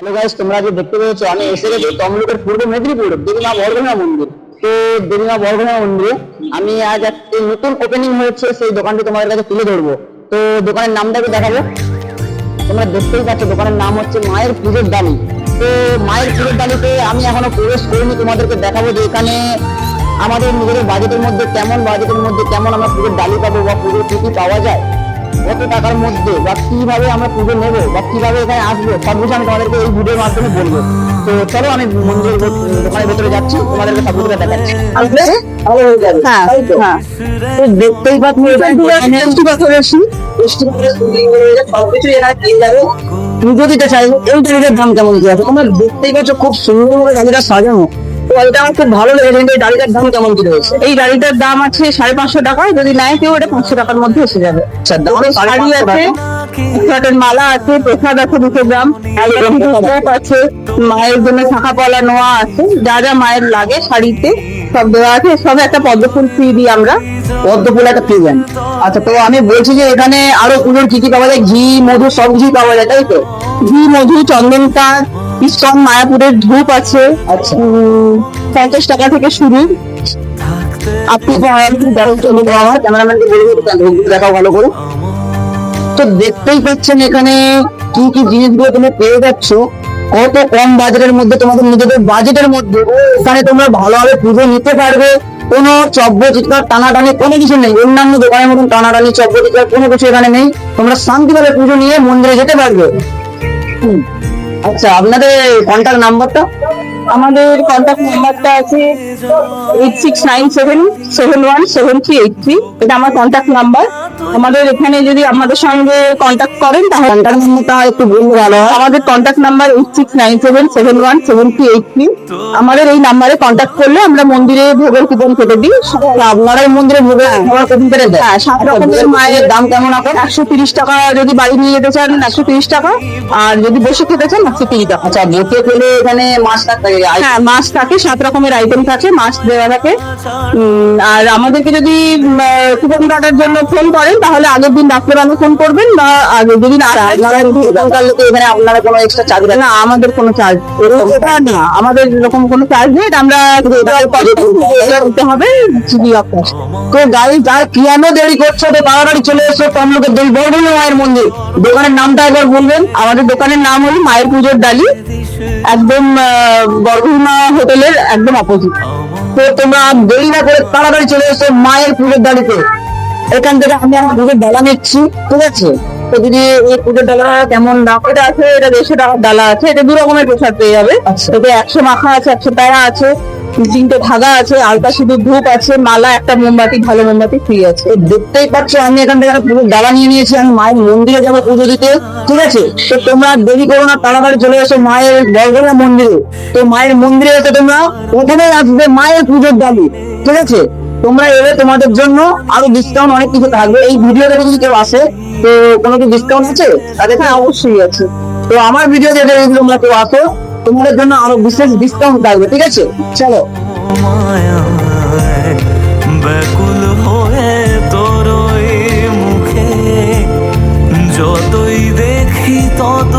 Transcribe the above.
Hello guys, তোমরা যে দেখতে পেয়েছো আমি এসে গেছি তমলুকের পূর্ব মেদিনীপুর দেবীমা বরগুনা মন্দির। তো দেবীমা বরগুনা মন্দিরে আমি আজ একটি নতুন ওপেনিং হয়েছে, সেই দোকানটি তোমাদের কাছে তুলে ধরবো। তো দোকানের নামটাকে দেখাবো। তোমরা দেখতেই পাচ্ছ দোকানের নাম হচ্ছে মায়ের পুজোর ডালি। তো মায়ের পুজোর ডালিতে আমি এখনো প্রবেশ করিনি, তোমাদেরকে দেখাবো যে এখানে আমাদের নিজেদের বাজেটের মধ্যে কেমন আমরা পুজোর ডালি পাবো বা পুজোর কি কি পাওয়া যায়, কত টাকার মধ্যে বা কিভাবে আমরা পুজো নেবো বা কিভাবে এখানে আসবো, সব কিছু আমি তোমাদেরকে এই ভিডিওর মাধ্যমে বলবো। তো চলো আমি মন্দিরের দোকানের ভেতরে যাচ্ছি, তোমাদেরকে সব কিছু দেখাচ্ছি। তো দেখতেই পাচ্ছি পুজো দিতে চাই। এই ডালিটার দাম কেমন কি আছে তোমরা দেখতেই পাচ্ছ, খুব সুন্দর করে ডালিটা সাজানো। তো এটা আমার খুব ভালো লেগেছে। এই ডালিটার দাম কেমন কি রয়েছে? এই গাড়িটার দাম আছে 550 টাকা, যদি নেয় কেউ এটা 500 টাকার মধ্যে এসে যাবে। শাড়ি আছে, কটন মালা আছে, প্রসাদ আছে 200 গ্রাম, ধূপ আছে, মায়ের জন্য শাখা পলা নোয়া আছে, যা যা মায়ের লাগে শাড়িতে সব দেওয়া আছে। সব একটা পদ্মফুল ফ্রি দিই আমরা। পদ্মফুল একটা ফ্রি দেন? আচ্ছা, তো আমি বলছি যে এখানে আরো পুজোর কি কি পাওয়া যায়? ঘি, মধু সব কিছুই পাওয়া যায়, তাই তো? ঘি, মধু, চন্দন কাঠ, ইস্কন মায়াপুরের ধূপ আছে। আচ্ছা, 50 টাকা থেকে শুরু। আপনি আমার ক্যামেরাম্যানকে বলবো দেখাও ভালো করে। তো দেখতেই পাচ্ছেন এখানে কি কি জিনিসগুলো তুমি পেয়ে যাচ্ছ, কত কম বাজেটের মধ্যে, তোমাদের নিজেদের বাজেটের মধ্যে এখানে তোমরা ভালোভাবে পুজো নিতে পারবে। কোনো চব্য চিৎকার টানাটানি কোনো কিছু নেই, অন্যান্য দোকানের মতন টানাটানি চব্য চিৎকার কোনো কিছু এখানে নেই। তোমরা শান্তিভাবে পুজো নিয়ে মন্দিরে যেতে পারবে। আচ্ছা, আপনাদের কন্ট্যাক্ট নাম্বারটা? আমাদের কন্ট্যাক্ট নাম্বারটা আছে 8697717383। এটা আমার কন্ট্যাক্ট নাম্বার। আমাদের এখানে যদি আমাদের সঙ্গে কন্ট্যাক্ট করেন তাহলে কন্ট্যাক্ট নাম্বারটা একটু বললে ভালো হয়। আমাদের কন্ট্যাক্ট নাম্বার 8697717383। আমাদের এই নাম্বারে কন্ট্যাক্ট করলে আমরা মন্দিরে ভোগের কুপন কেটে দিই। আপনারা এই মন্দিরে ভোগের খাবার কুপন কেটে দেন? হ্যাঁ, 7 রকমের মায়ের দাম কেমন এখন? 130 টাকা, যদি বাড়ি নিয়ে যেতে চান 130 টাকা, আর যদি বসে খেতে চান 130 টাকা। আচ্ছা, বসে খেলে এখানে মাছ থাকে? হ্যাঁ, মাছ থাকে, 7 রকমের আইটেম থাকে, মাছ দেওয়া থাকে। আর আমাদেরকে যদি কুপন কাটার জন্য ফোন করেন তাহলে আগের দিন রাত্রেবেলা ফোন করবেন, বা আগে যদি না এখানে আপনারা কোনো এক্সট্রা চার্জ দেন? না, আমাদের কোনো চার্জ না, আমাদের এরকম কোনো চার্জ নেই। আমরা করতে হবে। তো গাড়ি যার পিয়ানো দেরি করছে তো তাড়াতাড়ি চলে এসো তমলুকের দেবী বরগুনা মায়ের মন্দির। দোকানের নামটা একবার বলবেন? আমাদের দোকানের নাম হলো মায়ের পুজোর ডালি, একদম বরগুনা হোটেলের একদম অপোজিট। তো তোমরা দেরি না করে তাড়াতাড়ি চলে এসো মায়ের পুজোর ডালিতে। এখান থেকে আমি আমার পুজোর ডালা নিচ্ছি, ঠিক আছে? তো দিদি, এই পুজোর ডালা কেমন দাম? এটা আছে, এটা 150 টাকার ডালা আছে। এটা 2 রকমের প্রসাদ পেয়ে যাবে। আচ্ছা। এতে 100 মাখা আছে, 100 প্যারা আছে, 3টে ধাগা আছে, আলতা সিঁদুর, ধূপ আছে, মালা, একটা মোমবাতি, ভালো মোমবাতি ফ্রি আছে। দেখতেই পাচ্ছ আমি এখান থেকে পুজোর ডালা নিয়ে নিয়েছি। আমি মায়ের মন্দিরে যাবো পুজো দিতে, ঠিক আছে? তো তোমরা দেরি করো না, তাড়াতাড়ি চলে এসো মায়ের বরগুনা মন্দিরে। তো মায়ের মন্দিরে এসে তোমরা প্রথমে আসবে মায়ের পুজোর ডালি, ঠিক আছে? তোমরা এলে তোমাদের জন্য আরো ডিসকাউন্ট অনেক কিছু থাকবে। এই ভিডিওতে যদি কেউ আসে তো কোনো কি ডিসকাউন্ট আছে? তাদের? হ্যাঁ, অবশ্যই আছে। তো আমার ভিডিও যদি তোমরা কেউ আসো তোমাদের জন্য আরো বিশেষ ডিসকাউন্ট থাকবে, ঠিক আছে? চলো। ব্যাকুল হয়ে তোর মুখে যতই দেখি তত